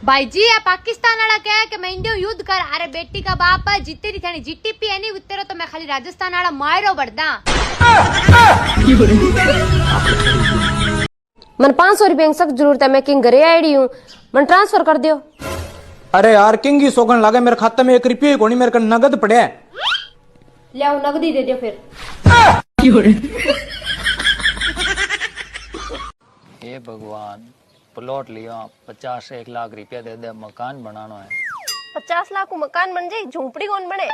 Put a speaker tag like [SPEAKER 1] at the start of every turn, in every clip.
[SPEAKER 1] भाई जी आ पाकिस्तान वाला क्या है कि मैं इंडियो युद्ध कर अरे बेटी का बाप जितनी थी जीटीपी है नहीं उतरो तो मैं खाली राजस्थान वाला मायरो बढ़दा
[SPEAKER 2] मन 500 रुपये की सख्त जरूरत है। मैं किंग घरे आई हूँ, मन ट्रांसफर कर दियो।
[SPEAKER 3] अरे यार किंग ही सोगन लागे मेरे खाते में 1 रुपये को नहीं, मेरे को नगद पड़े है।
[SPEAKER 2] ले आओ नगद ही दे दियो फिर।
[SPEAKER 4] हे भगवान प्लॉट लिया 50 से 1 लाख रुपया दे दे, मकान बनाना है।
[SPEAKER 2] 50 लाख को मकान बन जाए, झोंपड़ी कौन बने?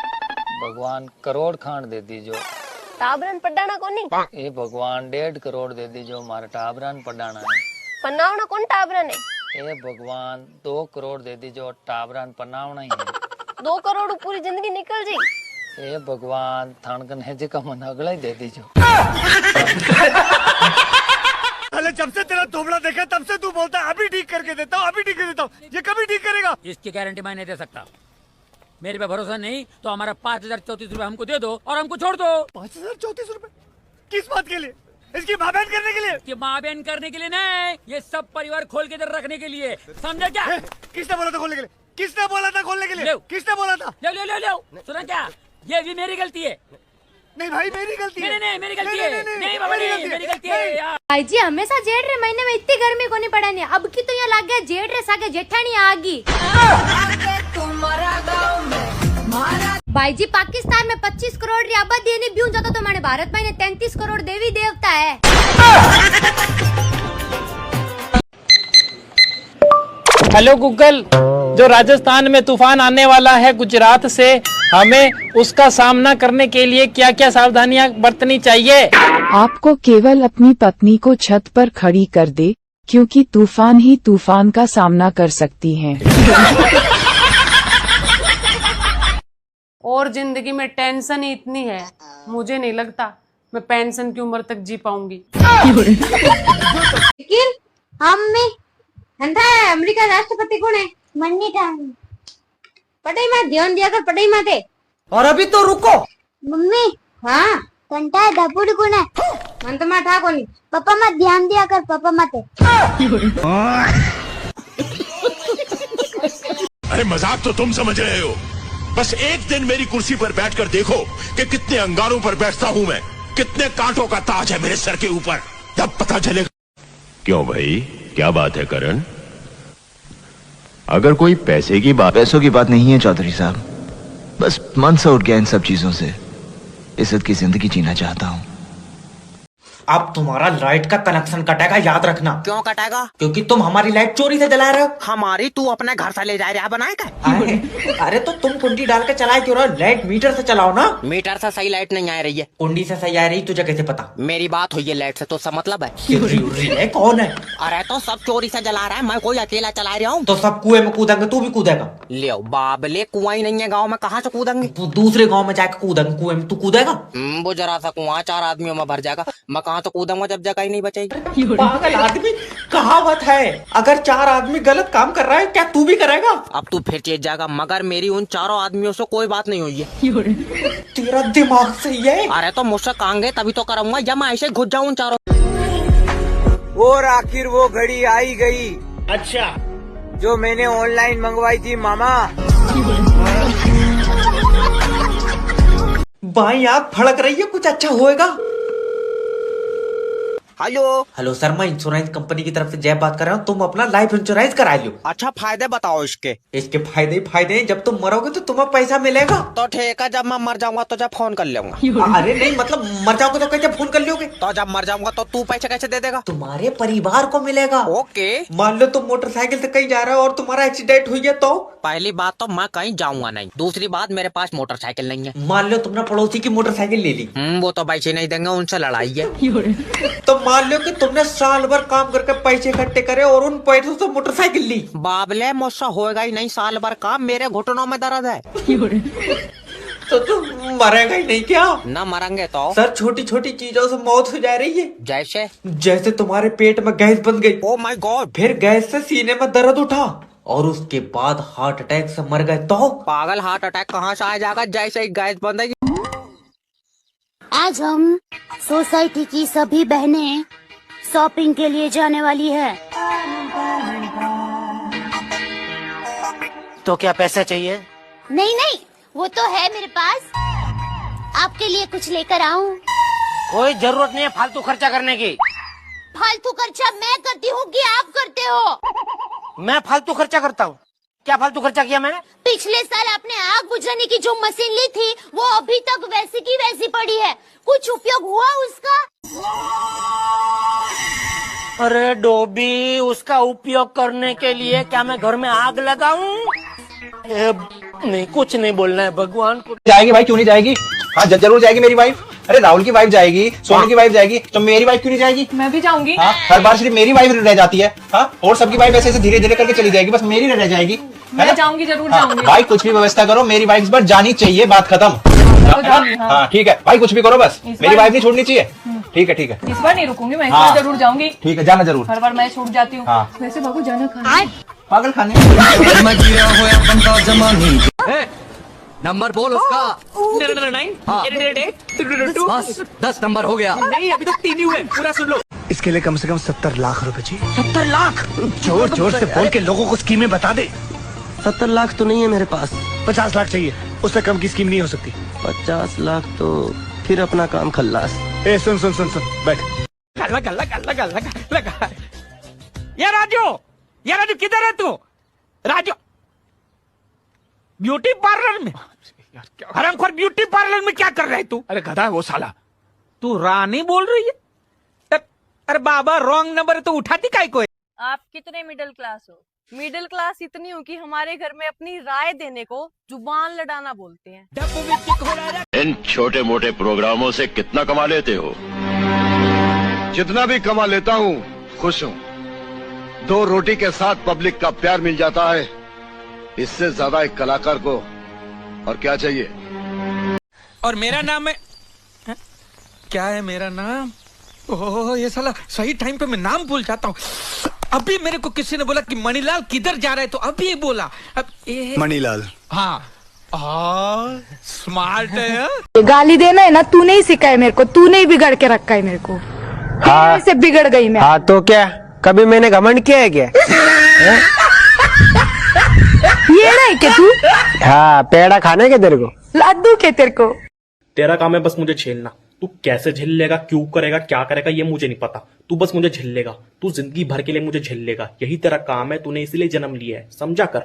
[SPEAKER 4] भगवान करोड़ खान दे दीजो,
[SPEAKER 2] टाबरन पढ़ाना कौन नहीं?
[SPEAKER 4] ए भगवान 1.5 करोड़ दे दीजो, मारा टाबरन पढ़ाना है।
[SPEAKER 2] पन्नावना कौन टाबरन है?
[SPEAKER 4] ए भगवान 2 करोड़ दे दीजो, टाबरन पढ़ाना ही है।
[SPEAKER 2] 2 करोड़ पूरी जिंदगी निकल जाए।
[SPEAKER 4] ए भगवान थानकन है जी का मन अगला ही दे दीजो।
[SPEAKER 5] अरे जब से तेरा थोबड़ा देखा तब से तू बोलता है अभी ठीक करके देता हूँ, अभी ठीक कर देता हूँ। ये कभी ठीक करेगा?
[SPEAKER 6] इसकी गारंटी मैं नहीं दे सकता। मेरे पे भरोसा नहीं तो हमारा 5034 रुपए हमको दे दो और हमको छोड़ दो।
[SPEAKER 5] 5034 रुपए किस बात के लिए? इसकी माँ बहन करने के लिए?
[SPEAKER 6] कि माँ बहन करने के लिए नहीं, ये सब परिवार खोल के इधर रखने के लिए, समझे क्या?
[SPEAKER 5] किसने बोला था खोलने के लिए? किसने बोला था खोलने के लिए? किसने बोला था?
[SPEAKER 6] ले ले ले ले सुना क्या? ये भी मेरी गलती है।
[SPEAKER 5] नहीं भाई मेरी गलती है।
[SPEAKER 6] नहीं मेरी गलती है। नहीं बाबा नहीं मेरी गलती है यार।
[SPEAKER 1] भाई जी हमेशा जेठ रे महीने में इतनी गर्मी को नहीं पड़ा नहीं, अब की तो यहाँ लग गया जेठ रे सागे जेठानी आगी। भाई जी पाकिस्तान में 25 करोड़ की आबादी नहीं ब्यूं जाता तो हमारे भारत में 33 करोड़ देवी देवता है।
[SPEAKER 7] हेलो गूगल, जो राजस्थान में तूफान आने वाला है गुजरात से, हमें उसका सामना करने के लिए क्या क्या सावधानियां बरतनी चाहिए?
[SPEAKER 8] आपको केवल अपनी पत्नी को छत पर खड़ी कर दे, क्योंकि तूफान ही तूफान का सामना कर सकती हैं।
[SPEAKER 9] और जिंदगी में टेंशन ही इतनी है, मुझे नहीं लगता मैं पेंशन की उम्र तक जी पाऊंगी।
[SPEAKER 1] लेकिन हम अमेरिका राष्ट्रपति कौन है? मन्नी पढ़ाई में ध्यान दिया कर, पढ़ाई में दे।
[SPEAKER 3] और अभी तो रुको
[SPEAKER 1] मम्मी। हाँ घंटा दापुड़ कौन है? मन तो मैं ठा कोनी। पापा मत ध्यान दिया कर, पापा मत।
[SPEAKER 10] अरे मजाक तो तुम समझ रहे हो, बस एक दिन मेरी कुर्सी पर बैठकर देखो कि कितने अंगारों पर बैठता हूँ मैं, कितने कांटों का ताज है मेरे सर के ऊपर, तब पता चलेगा।
[SPEAKER 11] क्यों भाई क्या बात है करण? अगर कोई पैसे की बात,
[SPEAKER 12] पैसों की बात नहीं है चौधरी साहब, बस मन से उठ गया इन सब चीजों से। इज्जत की जिंदगी जीना चाहता हूँ।
[SPEAKER 3] अब तुम्हारा लाइट का कनेक्शन कटेगा, याद रखना।
[SPEAKER 13] क्यों कटेगा?
[SPEAKER 3] क्योंकि तुम हमारी लाइट चोरी से जला रहे हो।
[SPEAKER 13] हमारी तू अपने घर से ले जा रहा बनाएगा?
[SPEAKER 3] अरे तो तुम कुंडी डाल के चलाए क्यों रहे हो? लाइट मीटर से चलाओ ना।
[SPEAKER 13] मीटर से सही लाइट नहीं आ रही है।
[SPEAKER 3] कुंडी से सही आ रही, तुझे कैसे पता?
[SPEAKER 13] मेरी बात हुई है लाइट से तो सब मतलब है।
[SPEAKER 3] है कौन है?
[SPEAKER 13] अरे तो सब चोरी से जला रहा है, मैं कोई अकेला चला रहा हूँ।
[SPEAKER 3] तो सब कुएं में कूदेंगे, तू भी कूदेगा?
[SPEAKER 13] ले बाबले कुआं ही नहीं है गाँव में, कहाँ से कूदेंगे?
[SPEAKER 3] दूसरे गाँव में जाकर कूदेंगे, कुएं में तू कूदेगा?
[SPEAKER 13] वो जरा सा कुआं 4 आदमियों में भर जाएगा, मैं कहाँ तो कूदूंगा जब जगह ही नहीं बचेगी।
[SPEAKER 3] पागल आदमी, कहावत है अगर 4 आदमी गलत काम कर रहा है क्या तू भी करेगा?
[SPEAKER 13] अब तू फिर चेत जाएगा, मगर मेरी उन 4 आदमियों से कोई बात नहीं हुई है।
[SPEAKER 3] तेरा दिमाग सही है?
[SPEAKER 13] अरे तो मुझसे कांगे तभी तो करूंगा, जब मैं ऐसे घुस जाऊं 4।
[SPEAKER 14] और आखिर वो घड़ी आई गई। अच्छा, जो मैंने ऑनलाइन मंगवाई थी मामा।
[SPEAKER 3] बाई आँख फड़क रही है, कुछ अच्छा होएगा?
[SPEAKER 13] हेलो
[SPEAKER 3] सर, मैं इंश्योरेंस कंपनी की तरफ से जय बात कर रहा हूँ। तुम अपना लाइफ इंश्योरेंस करा लो।
[SPEAKER 13] अच्छा फायदे बताओ इसके।
[SPEAKER 3] इसके फायदे ही फायदे हैं, जब तुम मरोगे तो तुम्हें पैसा मिलेगा।
[SPEAKER 13] तो ठीक है, जब मैं मर जाऊंगा तो जब फोन कर लूंगा।
[SPEAKER 3] अरे नहीं, मतलब मर जाओगे तो कैसे फोन कर लोगे?
[SPEAKER 13] तो जब मर जाऊंगा तो तू पैसे कैसे दे देगा?
[SPEAKER 3] तुम्हारे परिवार को मिलेगा।
[SPEAKER 13] ओके।
[SPEAKER 3] मान लो तुम मोटरसाइकिल से कहीं जा रहे हो और तुम्हारा एक्सीडेंट हुई है तो?
[SPEAKER 13] पहली बात तो मैं कहीं जाऊंगा नहीं, दूसरी बात मेरे पास मोटरसाइकिल नहीं है।
[SPEAKER 3] मान लो तुमने पड़ोसी की मोटरसाइकिल ले ली।
[SPEAKER 13] वो तो पैसे नहीं देंगे, उनसे लड़ाई है।
[SPEAKER 3] तो मान लो कि तुमने साल भर काम करके पैसे इकट्ठे करे और उन पैसों से मोटरसाइकिल ली।
[SPEAKER 13] बाबले मुझसे होएगा ही नहीं साल भर काम, मेरे घुटनों में दर्द है।
[SPEAKER 3] तो तुम मरेगा ही नहीं क्या?
[SPEAKER 13] ना मरेंगे तो?
[SPEAKER 3] सर छोटी छोटी चीजों से मौत हो जा रही है।
[SPEAKER 13] जैसे
[SPEAKER 3] तुम्हारे पेट में गैस बन गई।
[SPEAKER 13] Oh my God.
[SPEAKER 3] फिर गैस से सीने में दर्द उठा और उसके बाद हार्ट अटैक से मर गए तो?
[SPEAKER 13] पागल, हार्ट अटैक कहाँ से आ जाएगा जैसे ही गैस बन गई।
[SPEAKER 1] आज हम सोसाइटी की सभी बहनें शॉपिंग के लिए जाने वाली है।
[SPEAKER 15] तो क्या पैसे चाहिए?
[SPEAKER 16] नहीं नहीं, वो तो है मेरे पास। आपके लिए कुछ लेकर आऊं?
[SPEAKER 15] कोई जरूरत नहीं है फालतू खर्चा करने की।
[SPEAKER 16] फालतू खर्चा मैं करती हूँ कि आप करते हो?
[SPEAKER 15] मैं फालतू खर्चा करता हूँ? क्या फालतू खर्चा किया मैंने?
[SPEAKER 16] पिछले साल आपने आग बुझाने की जो मशीन ली थी वो अभी तक वैसी की वैसी पड़ी है। कुछ उपयोग हुआ उसका?
[SPEAKER 15] अरे डोबी, उसका उपयोग करने के लिए क्या मैं घर में आग लगाऊं? नहीं, कुछ नहीं बोलना है भगवान को।
[SPEAKER 17] जाएगी भाई, क्यों नहीं जाएगी? हाँ जरूर जाएगी मेरी वाइफ। अरे राहुल की वाइफ जाएगी, सोनू की वाइफ जाएगी, तो मेरी वाइफ क्यों नहीं जाएगी?
[SPEAKER 9] मैं भी जाऊंगी।
[SPEAKER 17] हाँ, हर बार सिर्फ मेरी वाइफ रह जाती है। हाँ, और सबकी वाइफ ऐसे धीरे धीरे करके चली जाएगी, बस मेरी रह जाएगी।
[SPEAKER 9] मैं जाऊंगी, जरूर
[SPEAKER 17] हाँ,
[SPEAKER 9] जाऊंगी।
[SPEAKER 17] भाई कुछ भी व्यवस्था करो, मेरी वाइफ इस बार जानी चाहिए, बात खत्म। हाँ ठीक है भाई, कुछ भी करो, बस मेरी वाइफ नहीं छोड़नी चाहिए। ठीक है ठीक है,
[SPEAKER 9] इस बार नहीं रुकूंगी मैं, इस
[SPEAKER 17] हाँ।
[SPEAKER 9] बार जरूर जाऊंगी।
[SPEAKER 17] ठीक है, जाना जरूर।
[SPEAKER 9] हर बार मैं छूट जाती हूँ।
[SPEAKER 17] हाँ।
[SPEAKER 9] वैसे बाबू जाना खाना
[SPEAKER 17] पागल खाने।
[SPEAKER 18] नंबर बोल उसका। 10 नंबर हो गया। नहीं अभी तक 3 ही हुए, पूरा सुन लो।
[SPEAKER 5] इसके लिए कम से कम 70 लाख रुपए चाहिए।
[SPEAKER 18] 70 लाख?
[SPEAKER 5] जोर जोर से बोल के लोगों को स्कीमें बता दे।
[SPEAKER 18] 70 लाख तो नहीं है मेरे पास।
[SPEAKER 5] 50 लाख चाहिए, उससे कम की स्कीम नहीं हो सकती।
[SPEAKER 18] 50 लाख तो फिर अपना काम खल्लास।
[SPEAKER 5] ए सुन सुन सुन सुन, बैठ।
[SPEAKER 6] लगा। ये राजू किधर है तू? राजू ब्यूटी पार्लर में? हरामखोर, ब्यूटी पार्लर में क्या कर रहा है तू?
[SPEAKER 5] अरे गधा है वो साला।
[SPEAKER 6] तू रानी बोल रही है? अरे बाबा रॉन्ग नंबर है तो उठाती काय को?
[SPEAKER 9] आप कितने मिडिल क्लास हो? मिडिल क्लास इतनी हूँ कि हमारे घर में अपनी राय देने को जुबान लड़ाना बोलते हैं।
[SPEAKER 11] इन छोटे मोटे प्रोग्रामों से कितना कमा लेते हो?
[SPEAKER 10] जितना भी कमा लेता हूँ खुश हूँ। 2 रोटी के साथ पब्लिक का प्यार मिल जाता है, इससे ज्यादा एक कलाकार को और क्या चाहिए?
[SPEAKER 6] और मेरा नाम है क्या है? मेरा नाम, ओह ये साला सही टाइम पे मैं नाम भूल जाता हूँ। अभी मेरे को किसी ने बोला कि मणिलाल किधर जा रहा है, तो अभी बोला। अब
[SPEAKER 5] मणिलाल।
[SPEAKER 6] हाँ, स्मार्ट है।
[SPEAKER 9] गाली देना है ना, तूने ही सिखाया मेरे को, तूने ही बिगड़ के रखा है मेरे को। हाँ, से बिगड़ गई मैं।
[SPEAKER 15] हाँ तो क्या, कभी मैंने घमंड किया है क्या?
[SPEAKER 9] ये नहीं के तू?
[SPEAKER 15] हाँ, पेड़ा खाने के तेरे को?
[SPEAKER 9] लादू के तेरे को?
[SPEAKER 19] तेरा काम है बस मुझे झेलना। तू कैसे झेल लेगा, क्यों करेगा, क्या करेगा, ये मुझे नहीं पता। तू बस मुझे झेल लेगा, तू जिंदगी भर के लिए मुझे झेल लेगा। यही तेरा काम है, तूने इसीलिए जन्म लिया है, समझा कर।